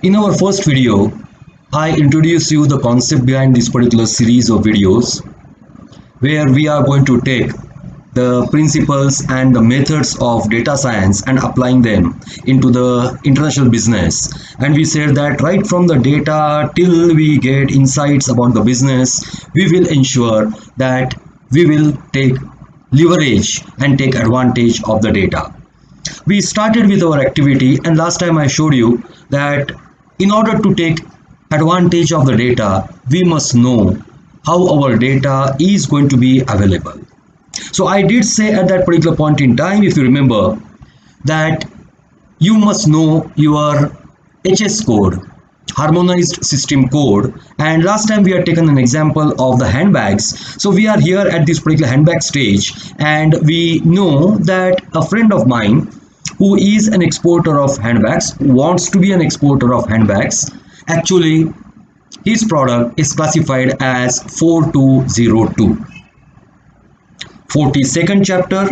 In our first video, I introduced you the concept behind this particular series of videos where we are going to take the principles and the methods of data science and applying them into the international business. And we said that right from the data till we get insights about the business, we will ensure that we will take leverage and take advantage of the data. We started with our activity, and last time I showed you that in order to take advantage of the data, we must know how our data is going to be available. So I did say at that particular point in time, if you remember, that you must know your HS code, harmonized system code. And last time we had taken an example of the handbags. So we are here at this particular handbag stage, and we know that a friend of mine who is an exporter of handbags, wants to be an exporter of handbags, actually his product is classified as 4202. 42nd chapter,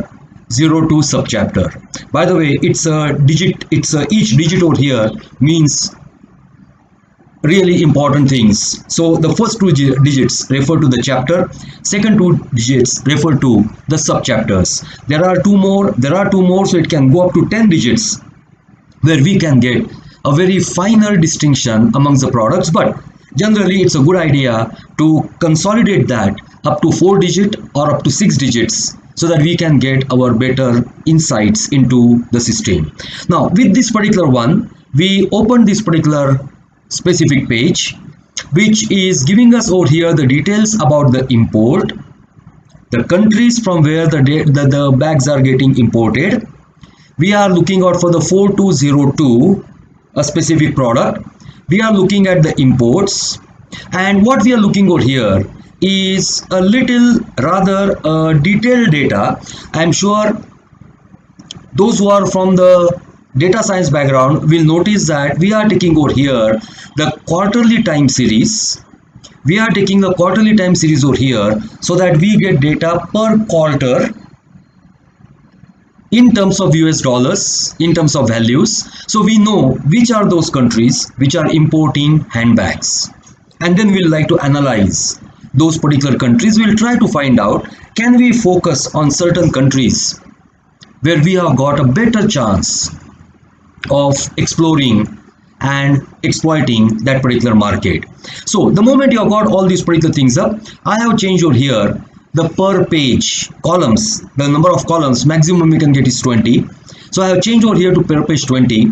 02 subchapter. By the way, it's a digit, each digit over here means really important things. So the first two digits refer to the chapter, second two digits refer to the subchapters. There are two more, so it can go up to 10 digits where we can get a very finer distinction amongst the products, but generally it's a good idea to consolidate that up to 4 digit or up to 6 digits so that we can get our better insights into the system. Now with this particular one, we open this particular specific page which is giving us over here the details about the import, the countries from where the bags are getting imported. We are looking out for the 4202, a specific product. We are looking at the imports, and what we are looking over here is a little rather detailed data. I'm sure those who are from the data science background will notice that we are taking over here the quarterly time series. We are taking the quarterly time series over here so that we get data per quarter in terms of US dollars, in terms of values. So we know which are those countries which are importing handbags, and then we'll like to analyze those particular countries. We'll try to find out, can we focus on certain countries where we have got a better chance of exploring and exploiting that particular market. So the moment you have got all these particular things up, I have changed over here the per page columns, the number of columns maximum we can get is 20. So I have changed over here to per page 20.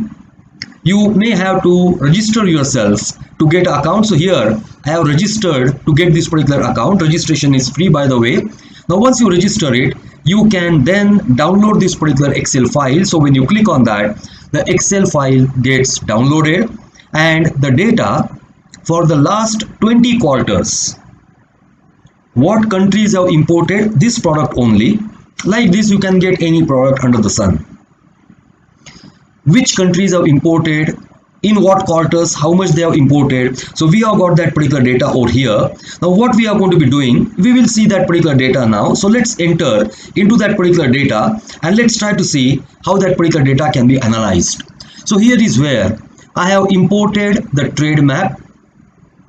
You may have to register yourself to get an account. So here I have registered to get this particular account. Registration is free, by the way. Now once you register it, you can then download this particular Excel file. So when you click on that, the Excel file gets downloaded, and the data for the last 20 quarters, what countries have imported this product only. Like this, you can get any product under the sun. Which countries have imported, in what quarters, how much they have imported. So we have got that particular data over here. Now what we are going to be doing, we will see that particular data now. So let's enter into that particular data and let's try to see how that particular data can be analyzed. So here is where I have imported the trade map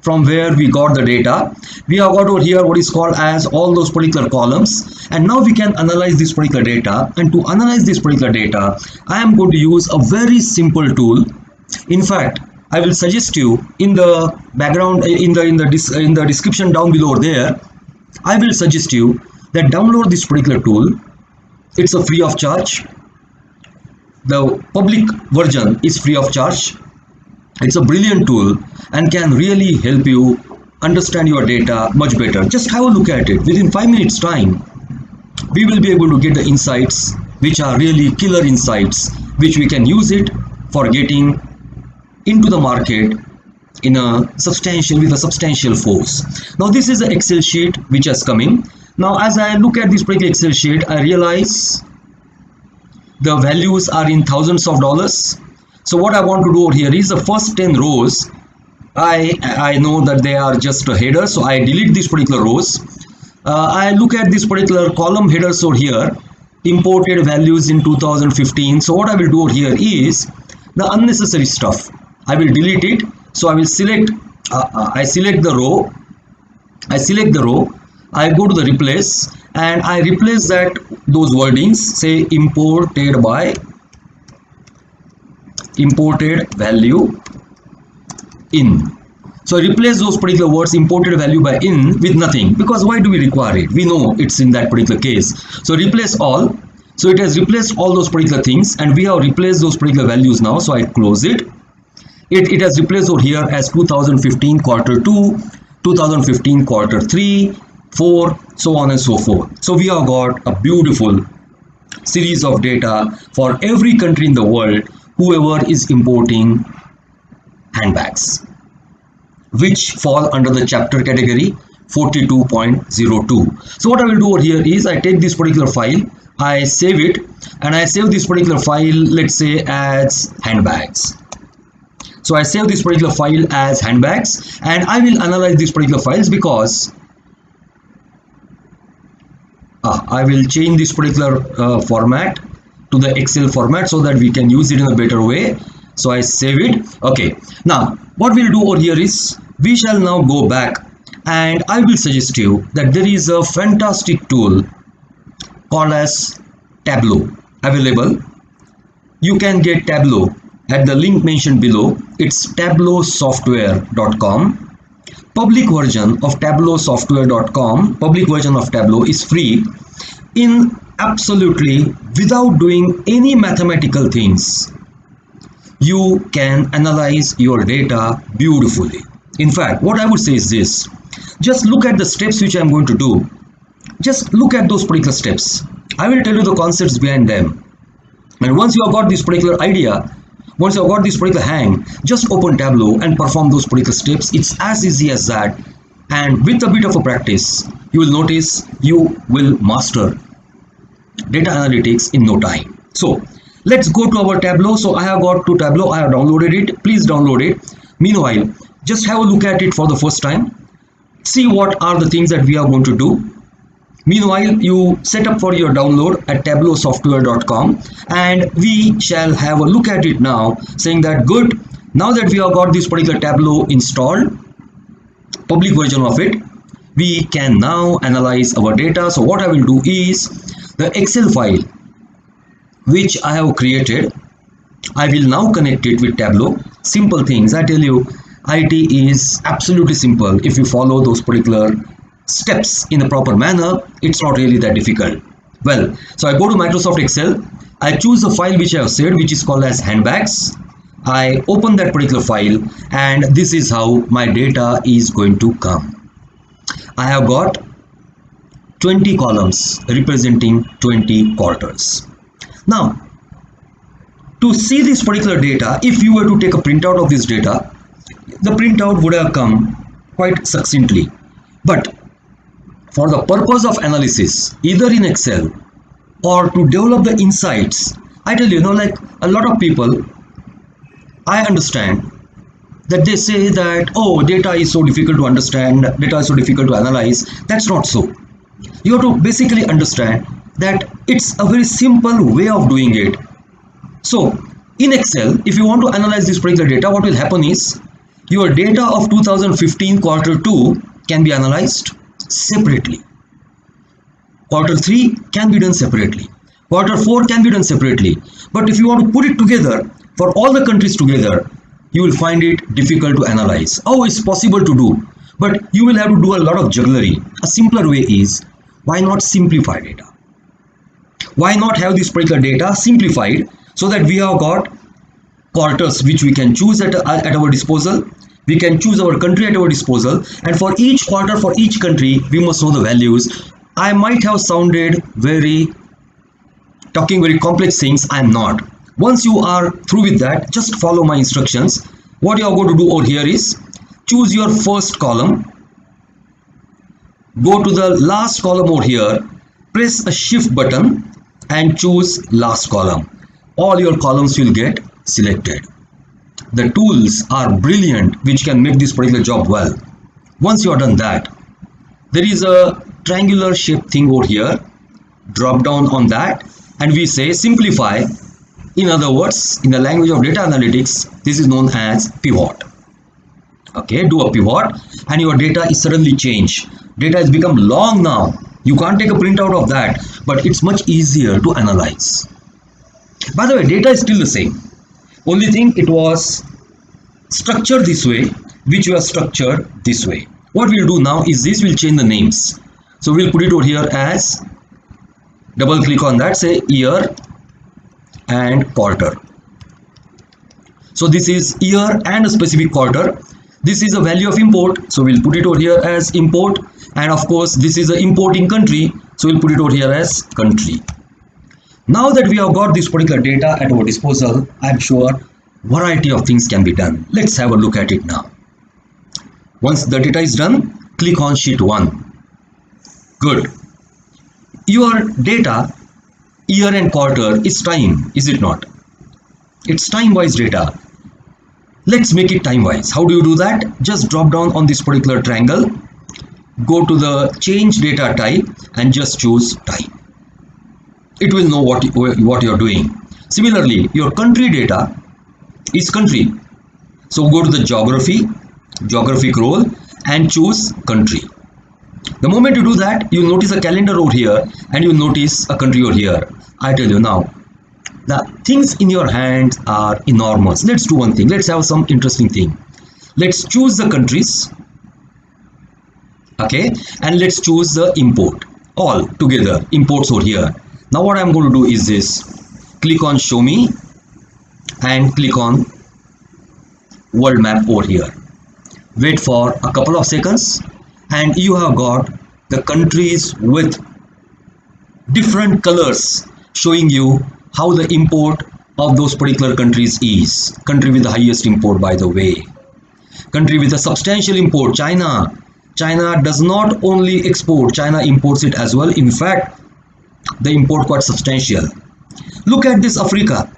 from where we got the data. We have got over here what is called as all those particular columns, and now we can analyze this particular data. And to analyze this particular data, I am going to use a very simple tool. In fact, I will suggest you in the background, in the description down below there, I will suggest you that download this particular tool. It's a free of charge. The public version is free of charge. It's a brilliant tool and can really help you understand your data much better. Just have a look at it. Within 5 minutes time, we will be able to get the insights which are really killer insights, which we can use it for getting into the market in a substantial force. Now this is the Excel sheet which has come in. Now as I look at this particular Excel sheet, I realize the values are in thousands of dollars. So what I want to do over here is the first 10 rows, I know that they are just a header, so I delete these particular rows. I look at this particular column headers over here, imported values in 2015. So what I will do over here is the unnecessary stuff I will delete it. So I will select, I select the row, I go to the replace, and I replace those wordings, say imported value in. So I replace those particular words, imported value by in, with nothing, because why do we require it? We know it's in that particular case. So replace all. So it has replaced all those particular things, and we have replaced those particular values now. So I close it. It has replaced over here as 2015 quarter 2, 2015 quarter 3, 4, so on and so forth. So we have got a beautiful series of data for every country in the world, whoever is importing handbags, which fall under the chapter category 42.02. So what I will do over here is I take this particular file, I save it, and I save this particular file, let's say as handbags. So I save this particular file as handbags, and I will analyze these particular files, because I will change this particular format to the Excel format so that we can use it in a better way. So I save it. Okay, now what we'll do over here is we shall now go back, and I will suggest you that there is a fantastic tool called as Tableau available. You can get Tableau at the link mentioned below. It's tableausoftware.com. Public version of tableausoftware.com, public version of Tableau is free. In absolutely without doing any mathematical things, you can analyze your data beautifully. In fact, what I would say is this: just look at the steps which I am going to do. Just look at those particular steps. I will tell you the concepts behind them. And once you have got this particular idea, once you have got this particular hang, just open Tableau and perform those particular steps. It's as easy as that. And with a bit of a practice, you will notice you will master data analytics in no time. So let's go to our Tableau. So I have got to Tableau. I have downloaded it. Please download it. Meanwhile, just have a look at it for the first time. See what are the things that we are going to do. Meanwhile, you set up for your download at tableausoftware.com, and we shall have a look at it now, saying that good, now that we have got this particular Tableau installed, public version of it, we can now analyze our data. So what I will do is the Excel file which I have created, I will now connect it with Tableau. Simple things, I tell you, IT is absolutely simple. If you follow those particular steps in a proper manner, it's not really that difficult. Well, so I go to Microsoft Excel, I choose the file which I have saved, which is called as handbags. I open that particular file, and this is how my data is going to come. I have got 20 columns representing 20 quarters. Now, to see this particular data, if you were to take a printout of this data, the printout would have come quite succinctly. But for the purpose of analysis, either in Excel or to develop the insights, I tell you, like a lot of people, I understand that they say that, oh, data is so difficult to understand, data is so difficult to analyze. That's not so. You have to basically understand that it's a very simple way of doing it. So in Excel, if you want to analyze this particular data, what will happen is your data of 2015 quarter 2 can be analyzed separately. Quarter 3 can be done separately. Quarter 4 can be done separately. But if you want to put it together for all the countries together, you will find it difficult to analyze. Oh, it's possible to do, but you will have to do a lot of jugglery. A simpler way is, why not simplify data? Why not have this particular data simplified so that we have got quarters which we can choose at our disposal. We can choose our country at our disposal, and for each quarter, for each country, we must know the values. I might have sounded talking very complex things. I am not. Once you are through with that, just follow my instructions. What you are going to do over here is choose your first column, go to the last column over here, press a shift button and choose last column. All your columns will get selected. The tools are brilliant which can make this particular job well. Once you are done that, there is a triangular shape thing over here. Drop down on that and we say simplify In other words, in the language of data analytics, this is known as pivot. Okay, do a pivot and your data is suddenly changed. Data has become long now. You can't take a printout of that, but it's much easier to analyze. By the way, data is still the same. Only thing, it was structured this way, which was structured this way. What we'll do now is this, will change the names. So we'll put it over here as, double click on that, say year and quarter. So this is year and a specific quarter. This is a value of import, so we'll put it over here as import, and of course this is an importing country, so we'll put it over here as country. Now that we have got this particular data at our disposal, I'm sure variety of things can be done. Let's have a look at it now. Once the data is done, click on sheet 1. Good. Your data, year and quarter, is time, is it not? It's time-wise data. Let's make it time-wise. How do you do that? Just drop down on this particular triangle, go to the change data type and just choose time. It will know what you're doing. Similarly, your country data is country. So go to the geographic role and choose country. The moment you do that, you'll notice a calendar over here and you'll notice a country over here. I tell you now, the things in your hands are enormous. Let's do one thing. Let's have some interesting thing. Let's choose the countries. Okay. And let's choose the import. All together. Imports over here. Now what I'm going to do is this. Click on show me and click on world map over here. Wait for a couple of seconds and you have got the countries with different colors showing you how the import of those particular countries is. Country with the highest import, by the way. Country with a substantial import, China. China does not only export, China imports it as well. In fact, the import quite substantial. Look at this Africa.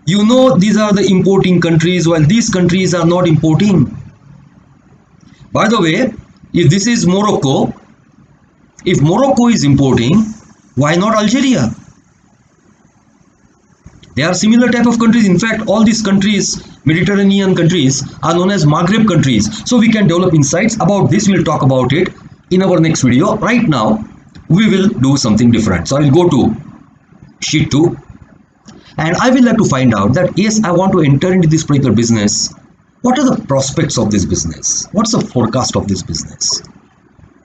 You know these are the importing countries while these countries are not importing. By the way, if this is Morocco, if Morocco is importing, why not Algeria? They are similar type of countries. In fact, all these countries, Mediterranean countries, are known as Maghreb countries. So we can develop insights about this. We'll talk about it in our next video. Right now, we will do something different. So I will go to sheet 2 and I will like to find out that yes, I want to enter into this particular business. What are the prospects of this business? What's the forecast of this business?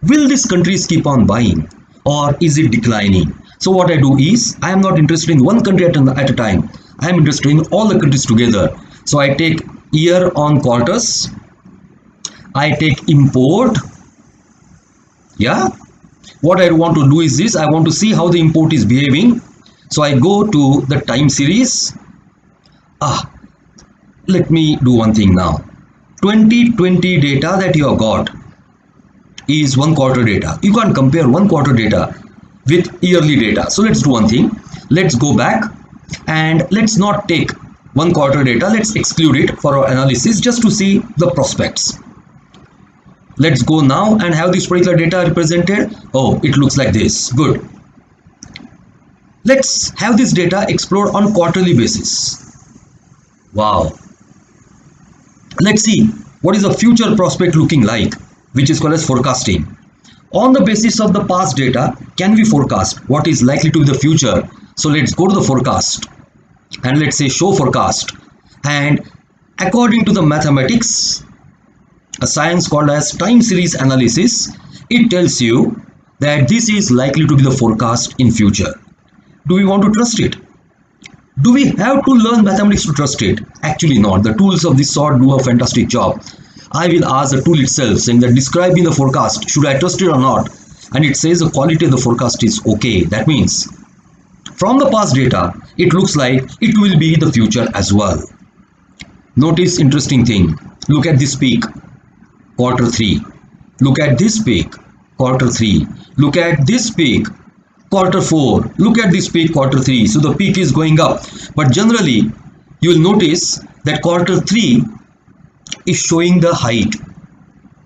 Will these countries keep on buying or is it declining? So what I do is, I am not interested in one country at a time. I am interested in all the countries together. So I take year on quarters. I take import. Yeah. What I want to do is this. I want to see how the import is behaving. So I go to the time series. Let me do one thing now. 2020 data that you have got is 1 quarter data. You can't compare 1 quarter data with yearly data. So let's do one thing. Let's go back and let's not take 1 quarter data. Let's exclude it for our analysis just to see the prospects. Let's go now and have this particular data represented. Oh, it looks like this. Good. Let's have this data explored on quarterly basis. Wow. Let's see what is the future prospect looking like, which is called as forecasting. On the basis of the past data, can we forecast what is likely to be the future? So let's go to the forecast and let's say show forecast. And according to the mathematics, a science called as time series analysis, it tells you that this is likely to be the forecast in future. Do we want to trust it? Do we have to learn mathematics to trust it? Actually not. The tools of this sort do a fantastic job. I will ask the tool itself saying that describe me the forecast. Should I trust it or not? And it says the quality of the forecast is okay. That means from the past data, it looks like it will be the future as well. Notice interesting thing. Look at this peak, quarter 3. Look at this peak, quarter 3. Look at this peak, quarter 4. Look at this peak, quarter 3. So the peak is going up. But generally, you will notice that quarter 3 is showing the height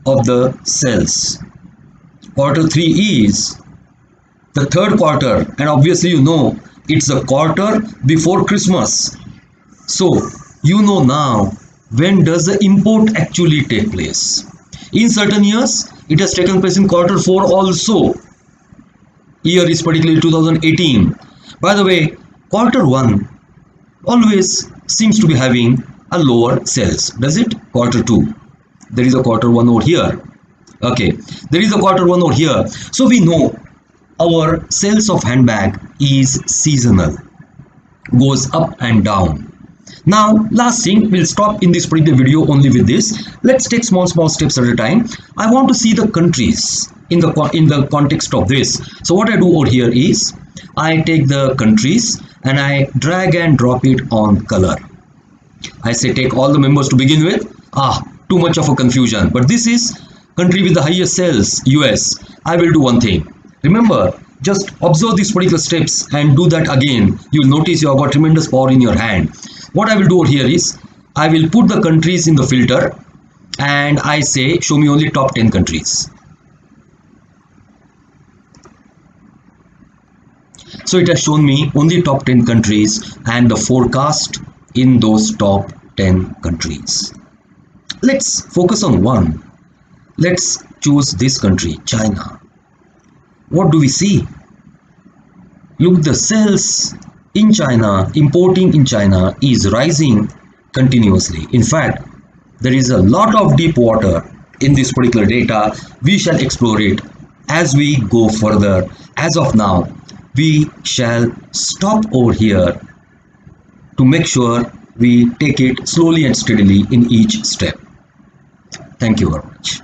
of the cells. Quarter 3 is the third quarter, and obviously you know It's a quarter before Christmas. So you know now when does the import actually take place. In certain years, it has taken place in quarter 4 also. Year is particularly 2018. By the way, quarter 1 always seems to be having a lower sales. Does it? Quarter 2. There is a quarter 1 over here. Okay, there is a quarter 1 over here. So we know our sales of handbag is seasonal, goes up and down. Now, last thing, we'll stop in this particular video only with this. Let's take small steps at a time. I want to see the countries in the context of this. So what I do over here is I take the countries and I drag and drop it on color. I say take all the members to begin with. Too much of a confusion. But this is country with the highest sales, US. I will do one thing. Remember, just observe these particular steps and do that again. You will notice you have got tremendous power in your hand. What I will do over here is I will put the countries in the filter and I say show me only top 10 countries. So it has shown me only top 10 countries and the forecast in those top 10 countries. Let's focus on one. Let's choose this country, China. What do we see? Look, the sales in China, importing in China is rising continuously. In fact, there is a lot of deep water in this particular data. We shall explore it as we go further. As of now, we shall stop over here to make sure we take it slowly and steadily in each step. Thank you very much.